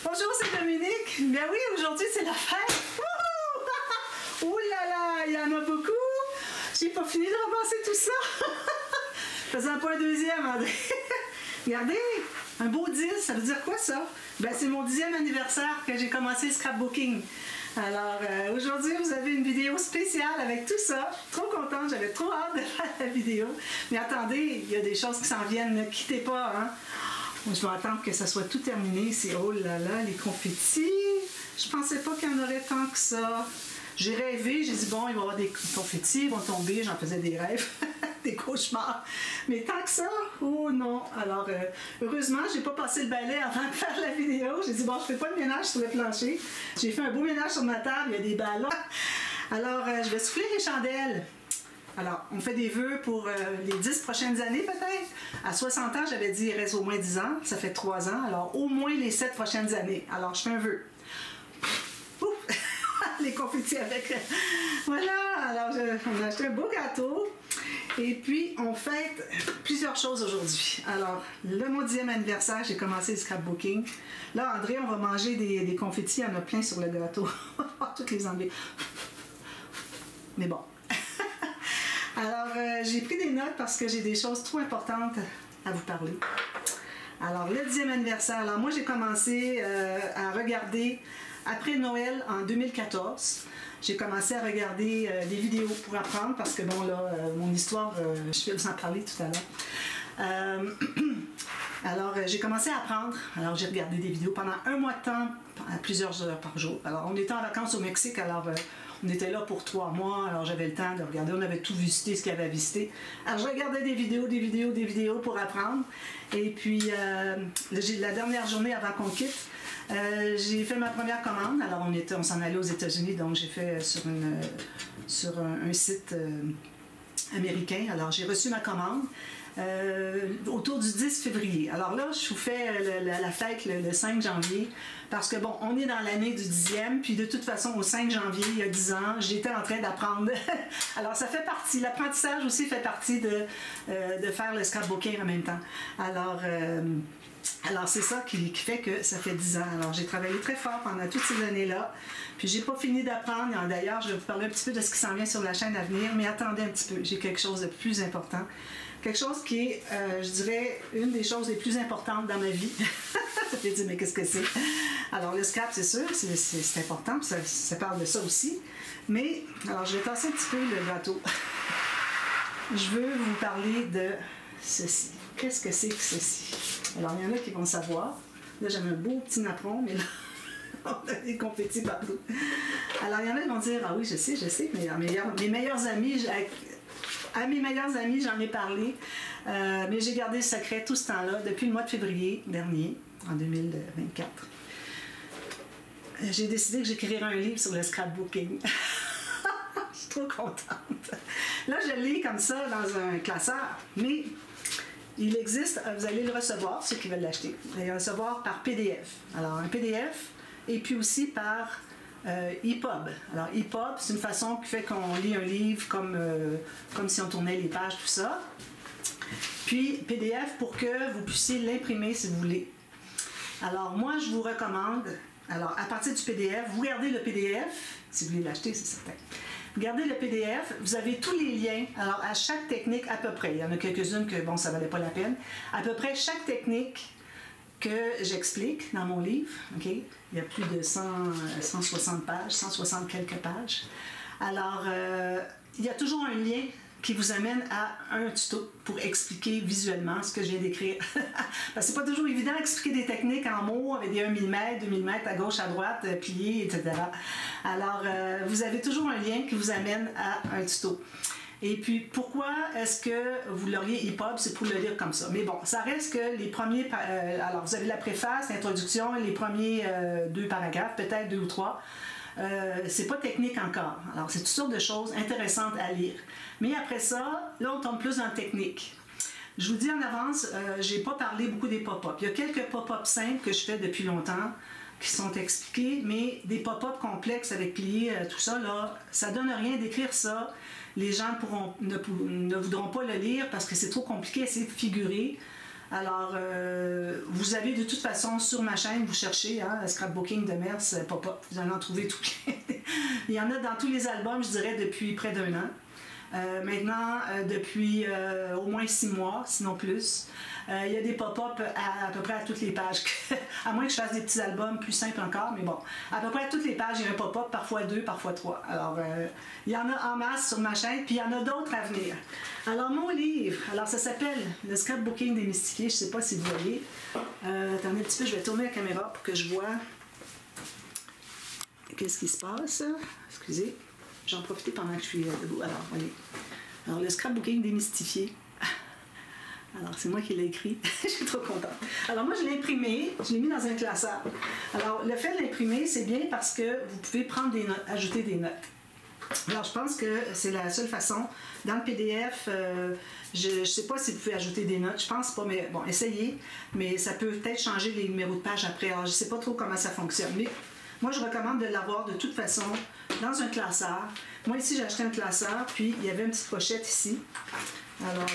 Bonjour, c'est Dominique. Ben oui, aujourd'hui c'est la fête. Ouh là là, il y en a beaucoup. J'ai pas fini de ramasser tout ça. Faisant pas un deuxième, André. Regardez, un beau 10, ça veut dire quoi ça? Ben c'est mon 10e anniversaire que j'ai commencé le scrapbooking. Alors aujourd'hui, vous avez une vidéo spéciale avec tout ça. Trop contente, j'avais trop hâte de faire la vidéo. Mais attendez, il y a des choses qui s'en viennent, ne quittez pas, hein? Moi, je vais attendre que ça soit tout terminé. C'est oh là là, les confettis. Je pensais pas qu'il y en aurait tant que ça. J'ai rêvé, j'ai dit bon, il va y avoir des confettis, ils vont tomber, j'en faisais des rêves, des cauchemars. Mais tant que ça, oh non. Alors, heureusement, j'ai pas passé le balai avant de faire la vidéo. J'ai dit bon, je fais pas le ménage sur le plancher. J'ai fait un beau ménage sur ma table, il y a des ballons. Alors, je vais souffler les chandelles. Alors, on fait des vœux pour les 10 prochaines années peut-être. À 60 ans, j'avais dit il reste au moins 10 ans. Ça fait 3 ans. Alors, au moins les 7 prochaines années. Alors, je fais un vœu. Les confettis avec. Voilà. Alors, on a acheté un beau gâteau. Et puis, on fête plusieurs choses aujourd'hui. Alors, mon 10e anniversaire, j'ai commencé le scrapbooking. Là, André, on va manger des confettis. Il y en a plein sur le gâteau. Toutes les enlever. Mais bon. Alors, j'ai pris des notes parce que j'ai des choses trop importantes à vous parler. Alors, le 10e anniversaire. Alors, moi, j'ai commencé à regarder, après Noël en 2014, j'ai commencé à regarder des vidéos pour apprendre parce que, bon, là, mon histoire, je vais vous en parler tout à l'heure. Alors, j'ai commencé à apprendre. Alors, j'ai regardé des vidéos pendant un mois de temps, à plusieurs heures par jour. Alors, on était en vacances au Mexique, alors on était là pour 3 mois, alors j'avais le temps de regarder. On avait tout visité, ce qu'il y avait à visiter. Alors, je regardais des vidéos pour apprendre. Et puis, la dernière journée avant qu'on quitte, j'ai fait ma première commande. Alors, on s'en allait aux États-Unis, donc j'ai fait sur un site américain. Alors, j'ai reçu ma commande. Autour du 10 février. Alors là, je vous fais la fête le 5 janvier parce que bon, on est dans l'année du 10e, puis de toute façon, au 5 janvier, il y a 10 ans, j'étais en train d'apprendre. Alors ça fait partie, l'apprentissage aussi fait partie de faire le scrapbooking en même temps. Alors c'est ça qui fait que ça fait 10 ans. Alors j'ai travaillé très fort pendant toutes ces années-là, puis j'ai pas fini d'apprendre. D'ailleurs, je vais vous parler un petit peu de ce qui s'en vient sur la chaîne à venir, mais attendez un petit peu, j'ai quelque chose de plus important. Quelque chose qui est, je dirais, une des choses les plus importantes dans ma vie. Je vais dire, mais qu'est-ce que c'est? Alors, le scrap, c'est sûr, c'est important, ça parle de ça aussi. Mais, alors, je vais tasser un petit peu le gâteau. Je veux vous parler de ceci. Qu'est-ce que c'est que ceci? Alors, il y en a qui vont savoir. Là, j'avais un beau petit napperon, mais là, on a des confettis partout. Alors, il y en a qui vont dire, ah oui, je sais, mais mes meilleurs amis... À mes meilleurs amis, j'en ai parlé, mais j'ai gardé le secret tout ce temps-là, depuis le mois de février dernier, en 2024. J'ai décidé que j'écrirais un livre sur le scrapbooking. Je suis trop contente. Là, je le lis comme ça dans un classeur, mais il existe, vous allez le recevoir, ceux qui veulent l'acheter. Vous allez le recevoir par PDF. Alors, un PDF, et puis aussi par... EPUB. Alors, EPUB, c'est une façon qui fait qu'on lit un livre comme si on tournait les pages, tout ça. Puis, PDF pour que vous puissiez l'imprimer si vous voulez. Alors, moi, je vous recommande, alors, à partir du PDF, vous gardez le PDF, si vous voulez l'acheter, c'est certain. Vous gardez le PDF, vous avez tous les liens. Alors, à chaque technique, à peu près, il y en a quelques-unes que, bon, ça valait pas la peine. À peu près, chaque technique que j'explique dans mon livre, ok? Il y a plus de 160 pages, 160 quelques pages. Alors, il y a toujours un lien qui vous amène à un tuto pour expliquer visuellement ce que je viens d'écrire. Parce que c'est pas toujours évident d'expliquer des techniques en mots avec des 1 mm, 2 mm à gauche, à droite, pliés, etc. Alors, vous avez toujours un lien qui vous amène à un tuto. Et puis, pourquoi est-ce que vous l'auriez EPUB? C'est pour le lire comme ça. Mais bon, ça reste que les premiers... alors, vous avez la préface, l'introduction, les premiers 2 paragraphes, peut-être 2 ou 3. C'est pas technique encore. Alors, c'est toutes sortes de choses intéressantes à lire. Mais après ça, là, on tombe plus dans la technique. Je vous dis en avance, j'ai pas parlé beaucoup des pop-up. Il y a quelques pop-up simples que je fais depuis longtemps qui sont expliqués, mais des pop-up complexes avec pliés, tout ça, là, ça donne rien d'écrire ça. Les gens ne voudront pas le lire parce que c'est trop compliqué à essayer de figurer. Alors, vous avez de toute façon sur ma chaîne, vous cherchez Scrapbooking de Mers Pop-Up, vous allez en trouver tous les... Il y en a dans tous les albums, je dirais, depuis près d'1 an. Maintenant, depuis au moins 6 mois, sinon plus. Il y a des pop-up à peu près à toutes les pages. À moins que je fasse des petits albums plus simples encore, mais bon. À peu près à toutes les pages, il y a un pop-up, parfois 2, parfois 3. Alors, il y en a en masse sur ma chaîne, puis il y en a d'autres à venir. Alors, mon livre, alors ça s'appelle Le Scrapbooking démystifié. Je ne sais pas si vous voyez. Attendez un petit peu, je vais tourner la caméra pour que je vois qu'est-ce qui se passe. Excusez. J'en profite pendant que je suis debout. Alors, voyez. Alors, le scrapbooking démystifié. Alors, c'est moi qui l'ai écrit. Je suis trop contente. Alors, moi, je l'ai imprimé. Je l'ai mis dans un classeur. Alors, le fait de l'imprimer, c'est bien parce que vous pouvez prendre des notes, ajouter des notes. Alors, je pense que c'est la seule façon. Dans le PDF, je ne sais pas si vous pouvez ajouter des notes. Je pense pas, mais bon, essayez. Mais ça peut peut-être changer les numéros de page après. Alors, je ne sais pas trop comment ça fonctionne. Mais moi, je recommande de l'avoir de toute façon dans un classeur. Moi, ici, j'ai acheté un classeur, puis il y avait une petite pochette ici. Alors,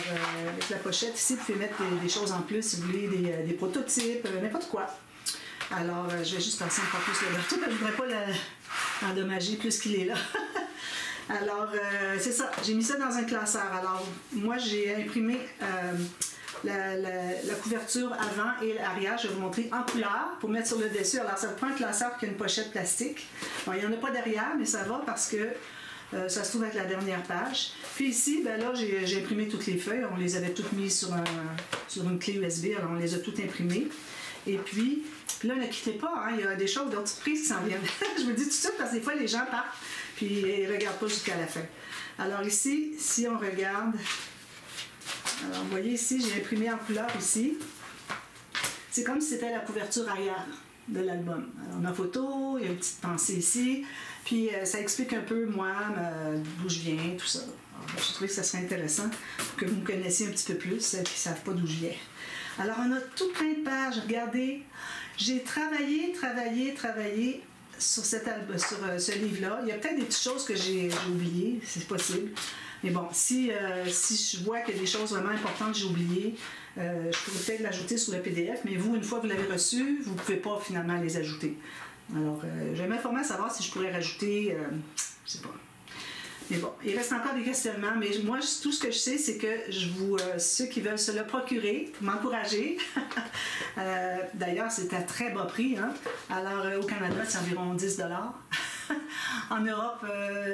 avec la pochette ici, vous pouvez mettre des choses en plus, si vous voulez, des prototypes, n'importe quoi. Alors, je vais juste passer encore plus le bateau, je ne voudrais pas l'endommager plus qu'il est là. Alors, c'est ça, j'ai mis ça dans un classeur. Alors, moi, j'ai imprimé la couverture avant et arrière, je vais vous montrer en couleur pour mettre sur le dessus. Alors, ça prend un classeur qui a une pochette plastique. Bon, il n'y en a pas derrière, mais ça va parce que ça se trouve être la dernière page. Puis ici, ben là, j'ai imprimé toutes les feuilles. On les avait toutes mises sur une clé USB, alors on les a toutes imprimées. Et puis là, ne quittez pas, hein, il y a des choses, d'autres surprises qui s'en viennent. Je vous le dis tout de suite parce que des fois, les gens partent puis ils ne regardent pas jusqu'à la fin. Alors ici, si on regarde, alors vous voyez ici, j'ai imprimé en couleur ici. C'est comme si c'était la couverture arrière de l'album. Alors ma photo, il y a une petite pensée ici, puis ça explique un peu moi, d'où je viens, tout ça. Alors, je trouvais que ça serait intéressant pour que vous me connaissiez un petit peu plus, celles qui ne savent pas d'où je viens. Alors on a tout plein de pages, regardez, j'ai travaillé sur ce livre-là. Il y a peut-être des petites choses que j'ai oubliées, c'est possible. Mais bon, si je vois qu'il y a des choses vraiment importantes que j'ai oubliées, je pourrais peut-être l'ajouter sur le PDF, mais vous, une fois que vous l'avez reçu, vous ne pouvez pas finalement les ajouter. Alors, je vais m'informer à savoir si je pourrais rajouter, je ne sais pas. Mais bon, il reste encore des questionnements, mais moi, tout ce que je sais, c'est que ceux qui veulent se le procurer, m'encourager. D'ailleurs, c'est à très bas prix. Hein? Alors, au Canada, c'est environ 10 $. En Europe,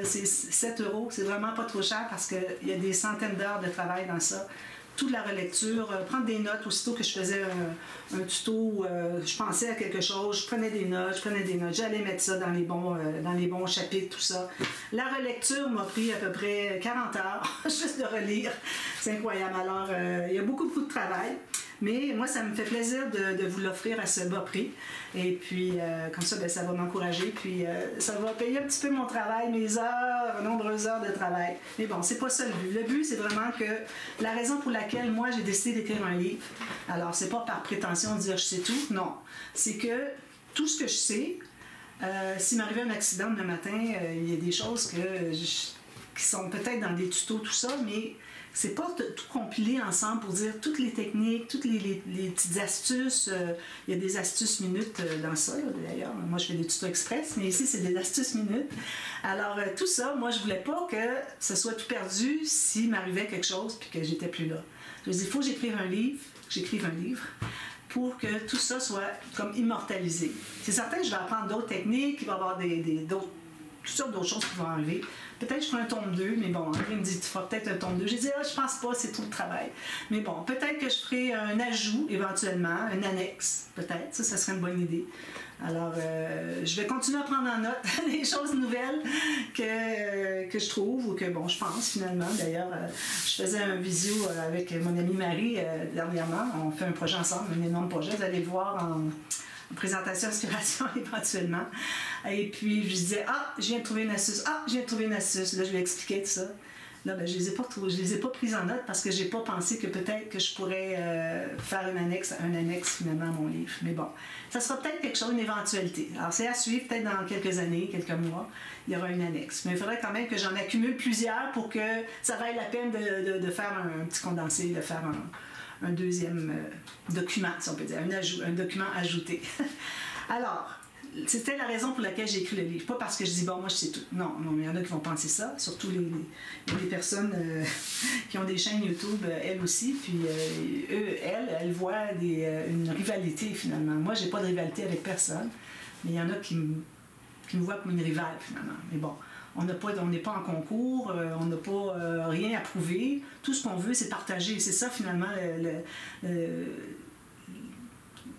c'est 7 €. C'est vraiment pas trop cher parce qu'il y a des centaines d'heures de travail dans ça. Toute la relecture, prendre des notes aussitôt que je faisais un tuto, je pensais à quelque chose, je prenais des notes, j'allais mettre ça dans les bons chapitres, tout ça. La relecture m'a pris à peu près 40 heures juste de relire. C'est incroyable. Alors, il y a beaucoup de travail. Mais moi, ça me fait plaisir de vous l'offrir à ce bas prix. Et puis, comme ça, ben, ça va m'encourager. Puis, ça va payer un petit peu mon travail, mes heures, nombreuses heures de travail. Mais bon, c'est pas ça le but. Le but, c'est vraiment que la raison pour laquelle moi, j'ai décidé d'écrire un livre, alors, c'est pas par prétention de dire je sais tout, non. C'est que tout ce que je sais, s'il m'arrivait un accident demain matin, il y a des choses qui sont peut-être dans des tutos, tout ça, mais c'est pas tout compilé ensemble pour dire toutes les techniques, toutes les petites astuces. Il y a des astuces minutes dans ça, d'ailleurs. Moi, je fais des tutos express, mais ici, c'est des astuces minutes. Alors, tout ça, moi, je voulais pas que ce soit tout perdu s'il m'arrivait quelque chose puis que j'étais plus là. Je me dis, il faut que j'écrive un livre pour que tout ça soit comme immortalisé. C'est certain que je vais apprendre d'autres techniques, il va y avoir toutes sortes d'autres choses qui vont arriver. Peut-être que je ferai un tome 2, mais bon, il me dit, tu feras peut-être un tome 2. J'ai dit, je pense pas, c'est tout le travail. Mais bon, peut-être que je ferai un ajout, éventuellement, un annexe, peut-être. Ça serait une bonne idée. Alors, je vais continuer à prendre en note les choses nouvelles que je trouve, ou que, bon, je pense, finalement. D'ailleurs, je faisais un visio avec mon amie Marie dernièrement. On fait un projet ensemble, un énorme projet. Vous allez le voir en présentation inspiration éventuellement. Et puis je disais, je viens de trouver une astuce. Là, je lui expliquais tout ça. Là, ben, je les ai pas prises en note parce que j'ai pas pensé que peut-être que je pourrais faire un annexe finalement à mon livre. Mais bon, ça sera peut-être quelque chose, une éventualité. Alors c'est à suivre, peut-être dans quelques années, quelques mois, il y aura une annexe. Mais il faudrait quand même que j'en accumule plusieurs pour que ça vaille la peine de faire un petit condensé, de faire un deuxième document, si on peut dire, un document ajouté. Alors, c'était la raison pour laquelle j'ai écrit le livre. Pas parce que je dis, bon, moi je sais tout. Non, il y en a qui vont penser ça, surtout les personnes qui ont des chaînes YouTube, elles aussi. Puis elles voient une rivalité finalement. Moi, j'ai pas de rivalité avec personne, mais il y en a qui me voient comme une rivale finalement. Mais bon, on n'est pas en concours, on n'a pas rien à prouver. Tout ce qu'on veut, c'est partager. C'est ça finalement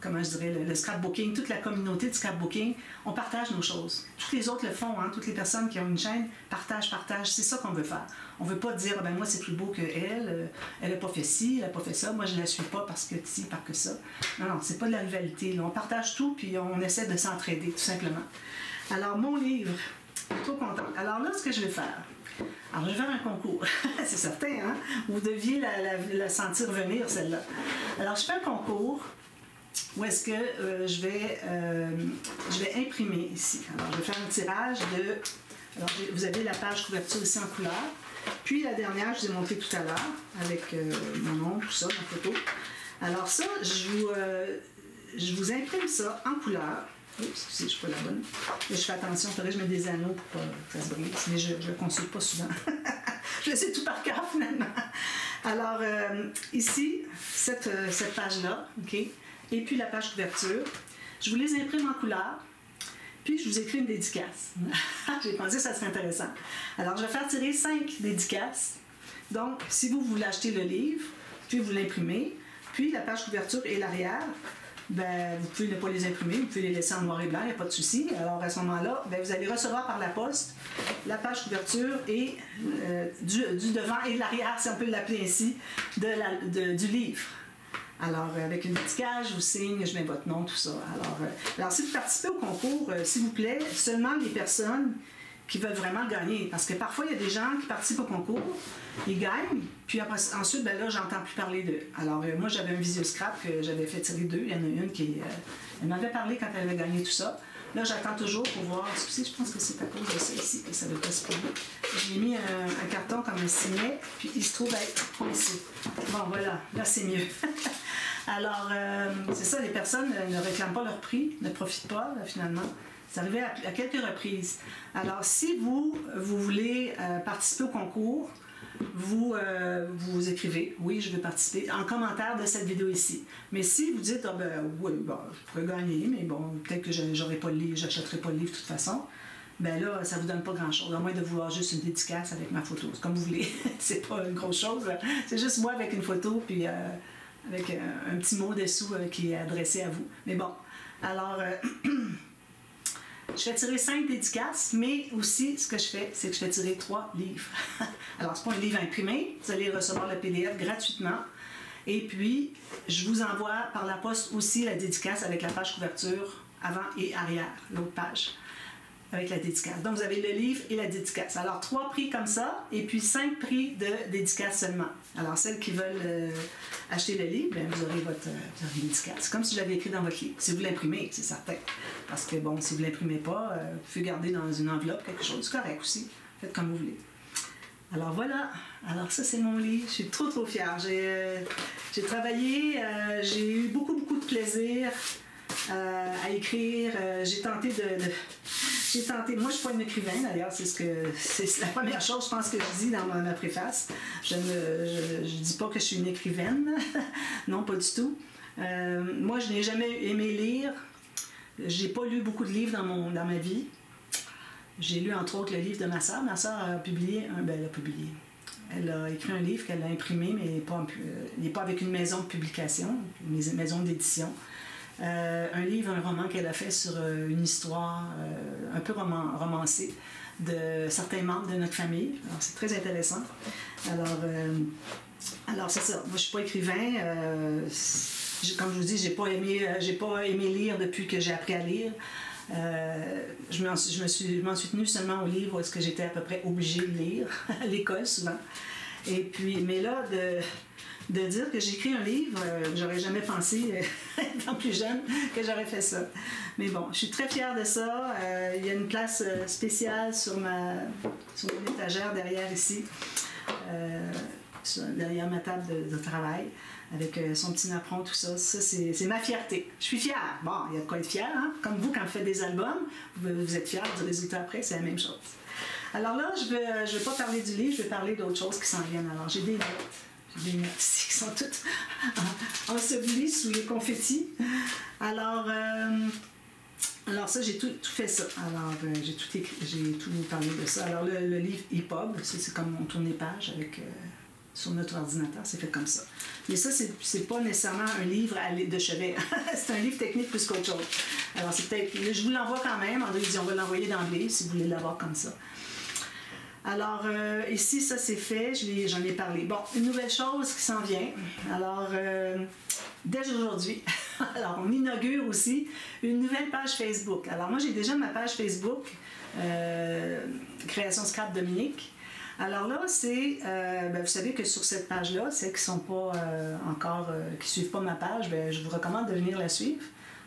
comment je dirais, le scrapbooking, toute la communauté du scrapbooking, on partage nos choses. Toutes les autres le font, hein, toutes les personnes qui ont une chaîne partagent, c'est ça qu'on veut faire. On ne veut pas dire, ben moi c'est plus beau qu'elle, elle n'a pas fait ci, elle n'a pas fait ça, moi je ne la suis pas parce que ci, parce que ça. Non, c'est pas de la rivalité, là. On partage tout puis on essaie de s'entraider, tout simplement. Alors, mon livre, je suis trop contente. Alors là, ce que je vais faire, alors je vais faire un concours, c'est certain, hein? Vous deviez la sentir venir, celle-là. Alors, je fais un concours où est-ce que je vais imprimer ici. Alors, je vais faire un tirage de... Alors, vous avez la page couverture ici en couleur. Puis, la dernière, je vous ai montré tout à l'heure, avec mon nom, tout ça, ma photo. Alors ça, je vous imprime ça en couleur. Oups, excusez, je ne suis pas la bonne. Mais je fais attention, il faudrait que je mette des anneaux pour pas que ça se brise. Mais je ne le consulte pas souvent. Je le sais tout par cœur, finalement. Alors, ici, cette page-là, OK? Et puis la page couverture. Je vous les imprime en couleur, puis je vous écris une dédicace. J'ai pensé que ça serait intéressant. Alors, je vais faire tirer 5 dédicaces. Donc, si vous voulez acheter le livre, puis vous l'imprimez, puis la page couverture et l'arrière, ben, vous pouvez ne pas les imprimer, vous pouvez les laisser en noir et blanc, il n'y a pas de souci. Alors, à ce moment-là, ben, vous allez recevoir par la poste la page couverture et du devant et de l'arrière, si on peut l'appeler ainsi, du livre. Alors, avec une dédicace, je vous signe, je mets votre nom, tout ça. Alors si vous participez au concours, s'il vous plaît, seulement les personnes qui veulent vraiment gagner. Parce que parfois, il y a des gens qui participent au concours, ils gagnent, puis après, ensuite, ben là, j'entends plus parler d'eux. Alors, moi, j'avais un visio-scrap que j'avais fait tirer d'eux. Il y en a une qui... elle m'avait parlé quand elle avait gagné tout ça. Là, j'attends toujours pour voir. Je pense que c'est à cause de ça ici que ça ne veut pas se payer. J'ai mis un carton comme un signet, puis il se trouve être coincé. Bon, voilà. Là, c'est mieux. Alors, c'est ça, les personnes ne réclament pas leur prix, ne profitent pas, là, finalement. C'est arrivé à quelques reprises. Alors, si vous voulez participer au concours, vous écrivez « Oui, je veux participer » en commentaire de cette vidéo ici. Mais si vous dites « Ah ben oui, bon, je pourrais gagner, mais bon, peut-être que j'aurai pas le livre, j'achèterai pas le livre de toute façon », ben là, ça vous donne pas grand-chose, à moins de vouloir juste une dédicace avec ma photo. C'est comme vous voulez, c'est pas une grosse chose. C'est juste moi avec une photo, puis avec un petit mot dessous qui est adressé à vous. Mais bon, alors... je vais tirer 5 dédicaces, mais aussi, ce que je fais, c'est que je fais tirer 3 livres. Alors, ce n'est pas un livre imprimé, vous allez recevoir le PDF gratuitement. Et puis, je vous envoie par la poste aussi la dédicace avec la page couverture avant et arrière, l'autre page, avec la dédicace. Donc, vous avez le livre et la dédicace. Alors, 3 prix comme ça, et puis 5 prix de dédicace seulement. Alors, celles qui veulent acheter le livre, bien, vous aurez votre dédicace. C'est comme si je l'avais écrit dans votre livre. Si vous l'imprimez, c'est certain. Parce que, bon, si vous ne l'imprimez pas, vous pouvez garder dans une enveloppe quelque chose. C'est correct aussi. Faites comme vous voulez. Alors, voilà. Alors, ça, c'est mon livre. Je suis trop, trop fière. J'ai travaillé, j'ai eu beaucoup, beaucoup de plaisir à écrire. J'ai tenté moi, je ne suis pas une écrivaine, d'ailleurs, c'est la première chose, je pense, que je dis dans ma préface. Je dis pas que je suis une écrivaine, non, pas du tout. Moi, je n'ai jamais aimé lire. J'ai pas lu beaucoup de livres dans ma vie. J'ai lu, entre autres, le livre de ma sœur. Ma sœur a publié, elle a écrit un livre qu'elle a imprimé, mais il n'est pas avec une maison de publication, une maison d'édition. Un livre, un roman qu'elle a fait sur une histoire un peu romancée de certains membres de notre famille. Alors, c'est très intéressant. Alors c'est ça. Moi, je ne suis pas écrivain. Comme je vous dis, j'ai pas aimé lire depuis que j'ai appris à lire. Je m'en suis tenue seulement au livre où est-ce que j'étais à peu près obligée de lire, à l'école souvent. Et puis, mais là, de dire que j'écris un livre, j'aurais jamais pensé, étant plus jeune, que j'aurais fait ça. Mais bon, je suis très fière de ça. Il y a une place spéciale sur mon étagère derrière ici. derrière ma table de travail, avec son petit napperon, tout ça. Ça, c'est ma fierté. Je suis fière. Bon, il y a de quoi être fière, hein? Comme vous, quand vous faites des albums, vous êtes fiers du résultat après, c'est la même chose. Alors là, je vais pas parler du livre, je vais parler d'autres choses qui s'en viennent. Alors, j'ai des notes. J'ai des notes ici qui sont toutes ensevelies sous les confettis. Alors ça, j'ai tout fait ça. Alors, j'ai tout parlé de ça. Alors, le livre EPUB, c'est comme mon tourné-page avec... sur notre ordinateur, c'est fait comme ça. Mais ça, c'est pas nécessairement un livre de chevet. C'est un livre technique plus qu'autre chose. Alors, c'est peut-être... Je vous l'envoie quand même. André dit, on va l'envoyer d'emblée si vous voulez l'avoir comme ça. Alors, ici, ça, c'est fait. J'en ai parlé. Bon, une nouvelle chose qui s'en vient. Alors, dès aujourd'hui, alors, on inaugure aussi une nouvelle page Facebook. Alors, moi, j'ai déjà ma page Facebook, Création Scrap Dominique. Alors là, c'est, vous savez que sur cette page-là, celles qui ne sont pas encore, qui ne suivent pas ma page, je vous recommande de venir la suivre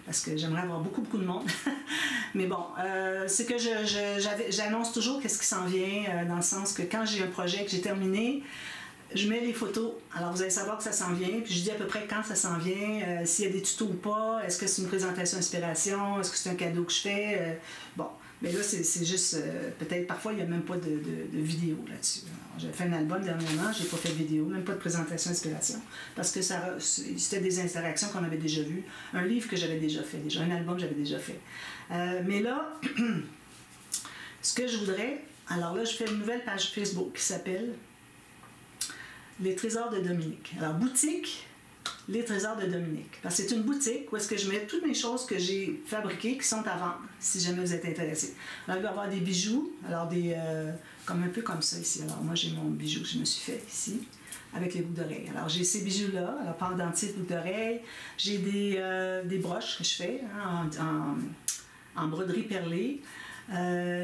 parce que j'aimerais avoir beaucoup de monde. Mais bon, c'est que j'annonce toujours qu'est-ce qui s'en vient, dans le sens que quand j'ai un projet que j'ai terminé, je mets les photos. Alors, vous allez savoir que ça s'en vient. Puis, je dis à peu près quand ça s'en vient, s'il y a des tutos ou pas, est-ce que c'est une présentation inspiration, est-ce que c'est un cadeau que je fais. Bon. Mais là, c'est juste, peut-être, parfois, il n'y a même pas de vidéo là-dessus. J'ai fait un album dernièrement, je n'ai pas fait de vidéo, même pas de présentation inspiration, parce que c'était des interactions qu'on avait déjà vues, un livre que j'avais déjà fait, un album que j'avais déjà fait. Mais là, ce que je voudrais, alors là, je fais une nouvelle page Facebook qui s'appelle Les Trésors de Dominique. Alors, boutique Les Trésors de Dominique. Parce que c'est une boutique où est-ce que je mets toutes mes choses que j'ai fabriquées qui sont à vendre, si jamais vous êtes intéressés. Alors, il va y avoir des bijoux, alors comme un peu comme ça ici. Alors, moi, j'ai mon bijou que je me suis fait ici, avec les boucles d'oreilles. Alors, j'ai ces bijoux-là, alors pendentifs, boucles d'oreilles. J'ai des broches que je fais en broderie perlée.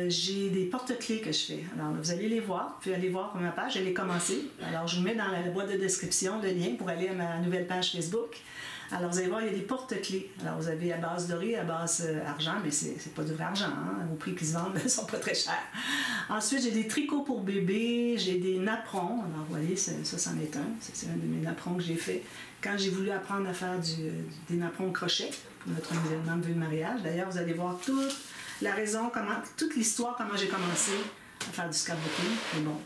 J'ai des porte-clés que je fais. Alors, vous allez les voir. Vous pouvez aller voir sur ma page. Elle est commencée. Alors, je vous mets dans la boîte de description le lien pour aller à ma nouvelle page Facebook. Alors, vous allez voir, il y a des porte-clés. Alors, vous avez à base dorée, à base argent, mais c'est pas du vrai argent. Hein? Au prix qu'ils se vendent, ils sont pas très chers. Ensuite, j'ai des tricots pour bébé. J'ai des napperons. Alors, vous voyez, ça, c'en est un. C'est un de mes napperons que j'ai fait quand j'ai voulu apprendre à faire des napperons crochet pour notre événement de mariage. D'ailleurs, vous allez voir la raison, toute l'histoire, comment j'ai commencé à faire du scrapbooking. Mais bon.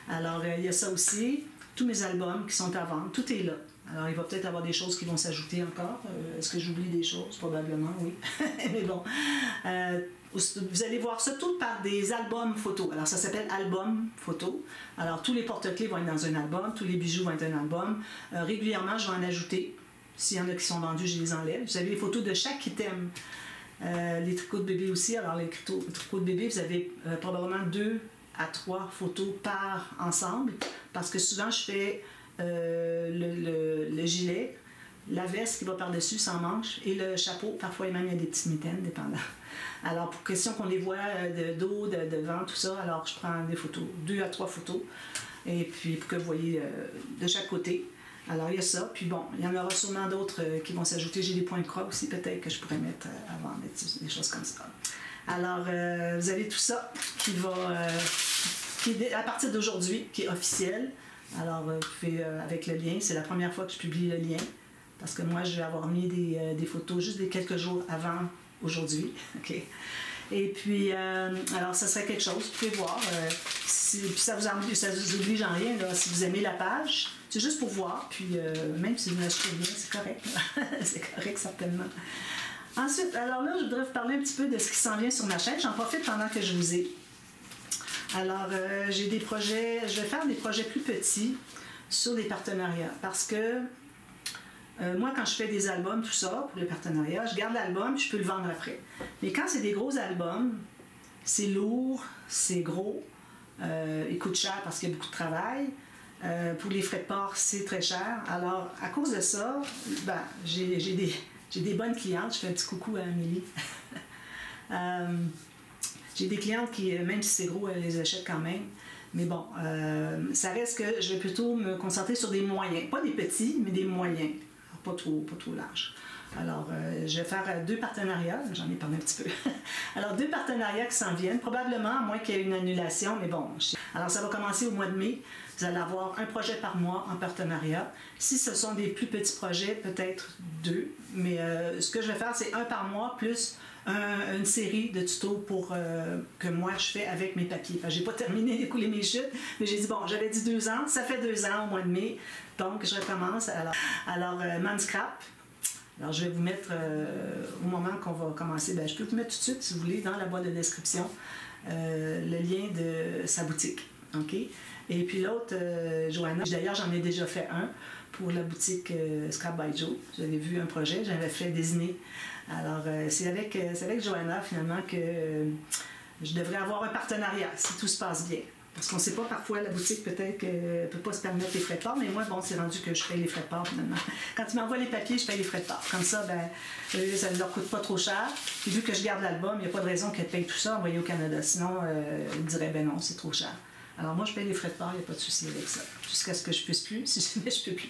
Alors, il y a ça aussi. Tous mes albums qui sont à vendre, tout est là. Alors, il va peut-être avoir des choses qui vont s'ajouter encore. Est-ce que j'oublie des choses? Probablement, oui. Mais bon. Vous allez voir ça tout par des albums photos. Alors, ça s'appelle album photo. Alors, tous les porte-clés vont être dans un album, tous les bijoux vont être un album. Régulièrement, je vais en ajouter. S'il y en a qui sont vendus, je les enlève. Vous avez les photos de chaque item. Les tricots de bébé aussi. Alors, les tricots de bébé, vous avez probablement 2 à 3 photos par ensemble. Parce que souvent, je fais le gilet, la veste qui va par-dessus sans manche et le chapeau. Parfois, même, il y a des petites mitaines, dépendant. Alors, pour question qu'on les voit de dos, de devant, tout ça, alors je prends des photos, 2 à 3 photos. Et puis, pour que vous voyez de chaque côté. Alors, il y a ça. Puis bon, il y en aura sûrement d'autres qui vont s'ajouter. J'ai des points de croix aussi, peut-être, que je pourrais mettre avant, des choses comme ça. Alors, vous avez tout ça qui est à partir d'aujourd'hui, qui est officiel. Alors, vous pouvez, avec le lien, c'est la première fois que je publie le lien. Parce que moi, je vais avoir mis des photos juste quelques jours avant aujourd'hui. OK. Et puis, alors, ça serait quelque chose, vous pouvez voir. Puis ça vous oblige en rien, là, si vous aimez la page. C'est juste pour voir, puis même si vous l'achetez bien, c'est correct. C'est correct, certainement. Ensuite, alors là, je voudrais vous parler un petit peu de ce qui s'en vient sur ma chaîne. J'en profite pendant que je vous ai. Alors, j'ai des projets, je vais faire des projets plus petits sur des partenariats. Parce que moi, quand je fais des albums, tout ça, pour les partenariats, je garde l'album puis je peux le vendre après. Mais quand c'est des gros albums, c'est lourd, c'est gros, il coûte cher parce qu'il y a beaucoup de travail. Pour les frais de port, c'est très cher. Alors, à cause de ça, j'ai des bonnes clientes. Je fais un petit coucou à Amélie. J'ai des clientes qui, même si c'est gros, elles les achètent quand même. Mais bon, ça reste que je vais plutôt me concentrer sur des moyens. Pas des petits, mais des moyens. pas trop large. Alors, je vais faire 2 partenariats, j'en ai parlé un petit peu. Alors, 2 partenariats qui s'en viennent, probablement, à moins qu'il y ait une annulation, mais bon. Alors, ça va commencer au mois de mai. Vous allez avoir un projet par mois en partenariat. Si ce sont des plus petits projets, peut-être 2. Mais ce que je vais faire, c'est 1 par mois, plus une série de tutos que moi je fais avec mes papiers. J'ai pas terminé d'écouler mes chutes, mais j'ai dit, bon, j'avais dit 2 ans, ça fait 2 ans au mois de mai, donc je recommence. Alors Manscrap. Alors, je vais vous mettre, au moment qu'on va commencer, je peux vous mettre tout de suite, si vous voulez, dans la boîte de description, le lien de sa boutique. OK? Et puis l'autre, Joanna, d'ailleurs, j'en ai déjà fait un pour la boutique Scrap by Joe. J'avais vu un projet, j'avais fait dessiner. Alors, c'est avec Joanna, finalement, que je devrais avoir un partenariat, si tout se passe bien. Parce qu'on ne sait pas, parfois, la boutique, peut-être qu'elle ne peut pas se permettre les frais de port, mais moi, bon, c'est rendu que je paye les frais de port, finalement. Quand ils m'envoient les papiers, je paye les frais de port. Comme ça, ça ne leur coûte pas trop cher. Puis vu que je garde l'album, il n'y a pas de raison qu'elle paye tout ça envoyé au Canada. Sinon, ils diraient, ben non, c'est trop cher. Alors moi, je paye les frais de port, il n'y a pas de souci avec ça. Jusqu'à ce que je puisse plus, si jamais je peux plus.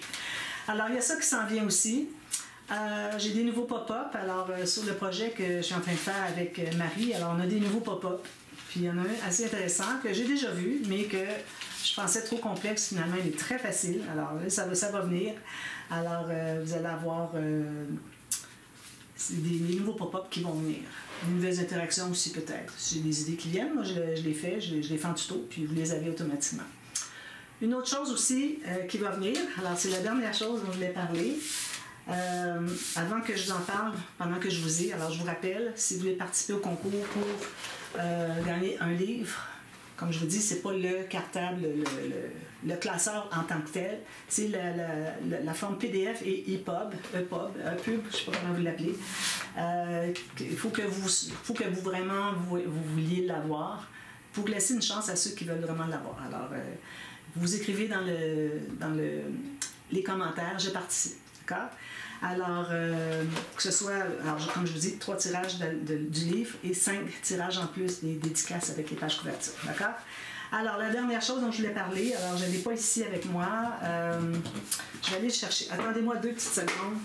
Alors, il y a ça qui s'en vient aussi. J'ai des nouveaux pop-up. Alors, sur le projet que je suis en train de faire avec Marie, alors on a des nouveaux pop-up. Puis il y en a un assez intéressant que j'ai déjà vu, mais que je pensais trop complexe. Finalement, il est très facile. Alors là, ça va venir. Alors, vous allez avoir des nouveaux pop-up qui vont venir. Des nouvelles interactions aussi, peut-être. Si j'ai des idées qui viennent, moi, je les fais, je les fais en tuto, puis vous les avez automatiquement. Une autre chose aussi qui va venir, alors c'est la dernière chose dont je voulais parler. Avant que je vous en parle, pendant que je vous ai, alors je vous rappelle, si vous voulez participer au concours pour gagner un livre, comme je vous dis, c'est pas le cartable, le classeur en tant que tel, c'est la forme PDF et EPUB, je ne sais pas comment vous l'appelez. Il faut que vous vraiment vous vouliez l'avoir pour laisser une chance à ceux qui veulent vraiment l'avoir. Alors, vous écrivez dans les commentaires, je participe. D'accord? Alors, que ce soit, comme je vous dis, 3 tirages du livre et 5 tirages en plus des dédicaces avec les pages couvertures. D'accord? Alors, la dernière chose dont je voulais parler, alors je ne l'ai pas ici avec moi, je vais aller le chercher. Attendez-moi 2 petites secondes.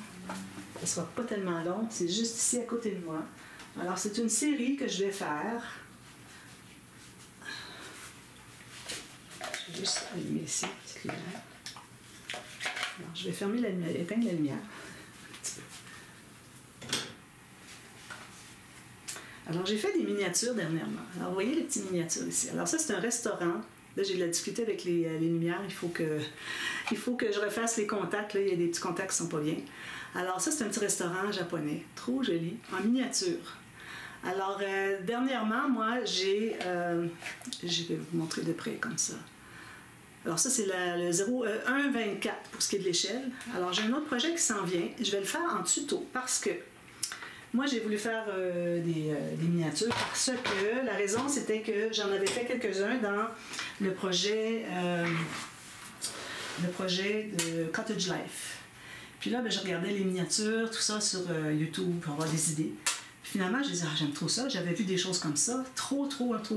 Ça ne sera pas tellement long, c'est juste ici à côté de moi. Alors, c'est une série que je vais faire. Je vais juste allumer ici, petite lumière. Alors, je vais fermer la lumière, éteindre la lumière. Un petit peu. Alors, j'ai fait des miniatures dernièrement. Alors, vous voyez les petites miniatures ici. Alors, ça, c'est un restaurant. Là, j'ai de la difficulté avec les lumières. Il faut que je refasse les contacts. Là, il y a des petits contacts qui ne sont pas bien. Alors, ça, c'est un petit restaurant japonais. Trop joli. En miniature. Alors, dernièrement, moi, je vais vous montrer de près comme ça. Alors ça, c'est le 1,24 pour ce qui est de l'échelle. Alors j'ai un autre projet qui s'en vient. Je vais le faire en tuto parce que moi, j'ai voulu faire des miniatures parce que la raison, c'était que j'en avais fait quelques-uns dans le projet de Cottage Life. Puis là, je regardais les miniatures, tout ça sur YouTube pour avoir des idées. Finalement, je disais, j'aime trop ça. J'avais vu des choses comme ça, trop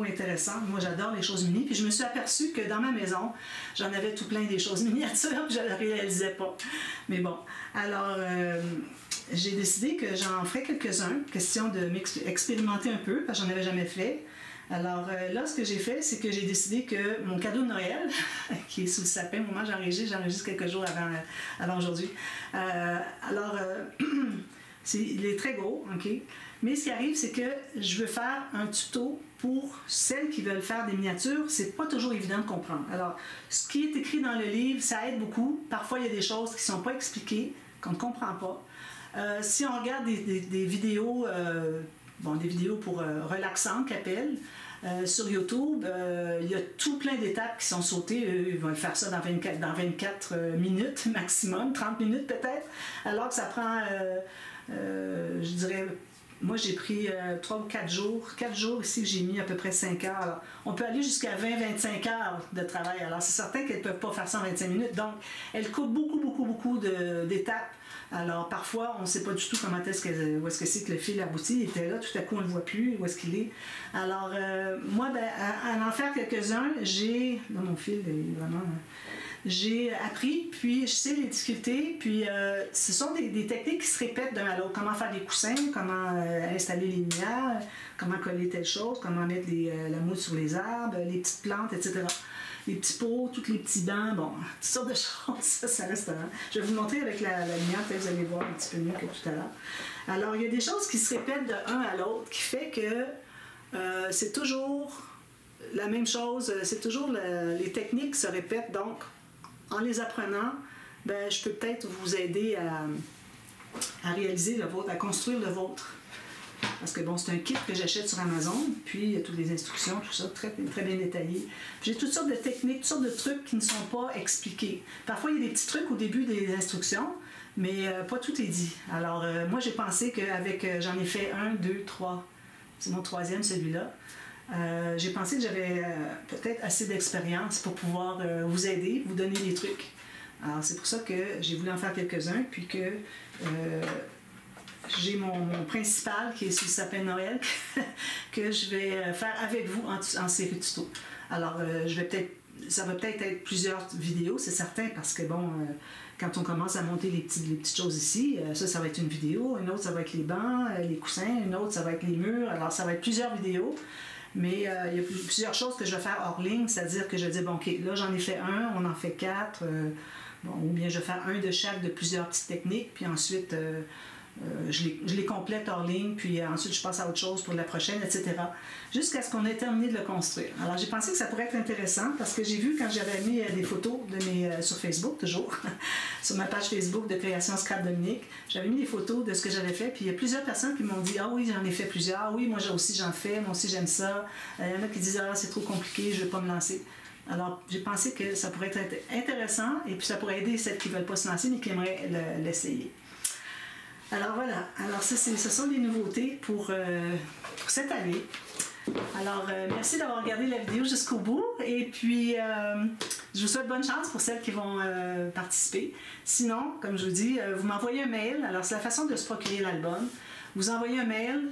intéressantes. Moi, j'adore les choses mini. Puis je me suis aperçue que dans ma maison, j'en avais tout plein des choses miniatures, puis je ne le réalisais pas. Mais bon, alors, j'ai décidé que j'en ferais quelques-uns, question de m'expérimenter un peu, parce que j'en avais jamais fait. Alors là, ce que j'ai fait, c'est que j'ai décidé que mon cadeau de Noël, qui est sous le sapin, au moment où j'enregistre quelques jours avant aujourd'hui. Il est très gros, OK? Mais ce qui arrive, c'est que je veux faire un tuto pour celles qui veulent faire des miniatures. C'est pas toujours évident de comprendre. Alors, ce qui est écrit dans le livre, ça aide beaucoup. Parfois, il y a des choses qui ne sont pas expliquées, qu'on ne comprend pas. Si on regarde des vidéos, des vidéos pour relaxantes qu'appellent, sur YouTube, il y a tout plein d'étapes qui sont sautées. Ils vont faire ça dans 24 minutes maximum, 30 minutes peut-être, alors que ça prend, je dirais, moi j'ai pris 3 ou 4 jours. 4 jours ici, j'ai mis à peu près 5 heures. Alors, on peut aller jusqu'à 20-25 heures de travail. Alors c'est certain qu'elles ne peuvent pas faire ça en 25 minutes. Donc, elles coupent beaucoup d'étapes. Alors, parfois, on ne sait pas du tout où est-ce que c'est que le fil aboutit. Il était là, tout à coup, on ne le voit plus, où est-ce qu'il est. Alors, moi, à en faire quelques-uns, j'ai... Là, mon fil est vraiment... j'ai appris, puis je sais les difficultés, puis ce sont des techniques qui se répètent d'un à l'autre. Comment faire des coussins, comment installer les lumières, comment coller telle chose, comment mettre la mousse sur les arbres, les petites plantes, etc. Les petits pots, tous les petits bancs, bon, toutes sortes de choses, ça reste. Je vais vous montrer avec la lumière, peut-être vous allez voir un petit peu mieux que tout à l'heure. Alors, il y a des choses qui se répètent de un à l'autre, qui fait que c'est toujours la même chose, c'est toujours les techniques se répètent, donc en les apprenant, ben, je peux peut-être vous aider à réaliser le vôtre, à construire le vôtre. Parce que bon, c'est un kit que j'achète sur Amazon, puis il y a toutes les instructions, tout ça, très, très bien détaillé. J'ai toutes sortes de techniques, toutes sortes de trucs qui ne sont pas expliqués. Parfois, il y a des petits trucs au début des instructions, mais pas tout est dit. Alors, moi, j'ai pensé qu'avec, j'en ai fait 1, 2, 3, c'est mon troisième celui-là. J'ai pensé que j'avais peut-être assez d'expérience pour pouvoir vous aider, vous donner des trucs. Alors, c'est pour ça que j'ai voulu en faire quelques-uns, puis que j'ai mon principal qui est sur le sapin de Noël que je vais faire avec vous en série tuto. Alors, ça va peut-être être plusieurs vidéos, c'est certain, parce que bon, quand on commence à monter les petites choses ici, ça va être une vidéo, une autre, ça va être les bancs, les coussins, une autre, ça va être les murs. Alors, ça va être plusieurs vidéos. Mais il y a plusieurs choses que je vais faire hors ligne, c'est-à-dire que je dis, bon, OK, là, j'en ai fait un, on en fait 4, bon, ou bien je vais faire un de chaque de plusieurs petites techniques, puis ensuite, je les complète hors ligne, puis ensuite, je passe à autre chose pour la prochaine, etc. Jusqu'à ce qu'on ait terminé de le construire. Alors, j'ai pensé que ça pourrait être intéressant, parce que j'ai vu quand j'avais mis des photos sur Facebook, toujours, sur ma page Facebook de Création Scrap Dominique, j'avais mis des photos de ce que j'avais fait, puis il y a plusieurs personnes qui m'ont dit « Ah oui, j'en ai fait plusieurs. Ah oui, moi aussi j'en fais. Moi aussi j'aime ça. » Il y en a qui disent « Ah, c'est trop compliqué, je ne vais pas me lancer. » Alors, j'ai pensé que ça pourrait être intéressant, et puis ça pourrait aider celles qui ne veulent pas se lancer, mais qui aimeraient l'essayer. Alors voilà, alors ce sont les nouveautés pour cette année. Alors merci d'avoir regardé la vidéo jusqu'au bout, et puis je vous souhaite bonne chance pour celles qui vont participer. Sinon, comme je vous dis, vous m'envoyez un mail. Alors c'est la façon de se procurer l'album. Vous envoyez un mail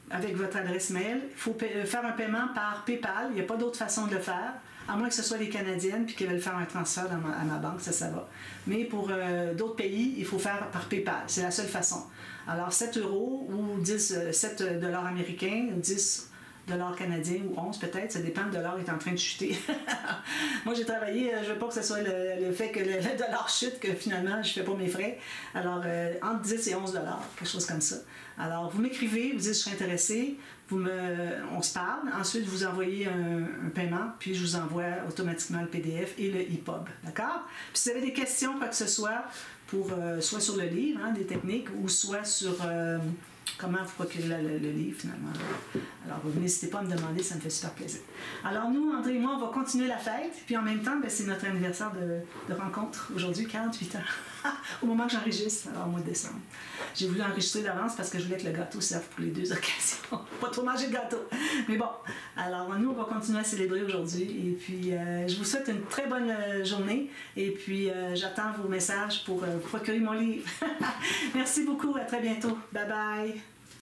avec votre adresse mail. Il faut faire un paiement par PayPal, il n'y a pas d'autre façon de le faire. À moins que ce soit des Canadiennes puis qu'elles veulent faire un transfert à ma banque, ça va. Mais pour d'autres pays, il faut faire par PayPal. C'est la seule façon. Alors 7 € ou 7 $ américains ou 10 $ canadiens ou 11 peut-être, ça dépend, le dollar est en train de chuter. Moi j'ai travaillé, je veux pas que ce soit le fait que le dollar chute que finalement je fais pas mes frais. Alors entre 10 et 11 $, quelque chose comme ça. Alors vous m'écrivez, vous dites je serais intéressé, on se parle, ensuite vous envoyez un paiement, puis je vous envoie automatiquement le PDF et le EPUB, d'accord? Puis si vous avez des questions, quoi que ce soit, pour soit sur le livre, hein, des techniques, ou soit sur comment vous procurer le livre finalement. Alors n'hésitez pas à me demander, ça me fait super plaisir. Alors nous, André et moi, on va continuer la fête, puis en même temps, ben, c'est notre anniversaire de rencontre aujourd'hui, 48 ans, au moment que j'enregistre, alors au mois de décembre. J'ai voulu enregistrer d'avance parce que je voulais que le gâteau serve pour les deux occasions. Pas trop manger de gâteau. Mais bon, alors nous, on va continuer à célébrer aujourd'hui. Et puis, je vous souhaite une très bonne journée. Et puis, j'attends vos messages pour procurer mon livre. Merci beaucoup. À très bientôt. Bye bye.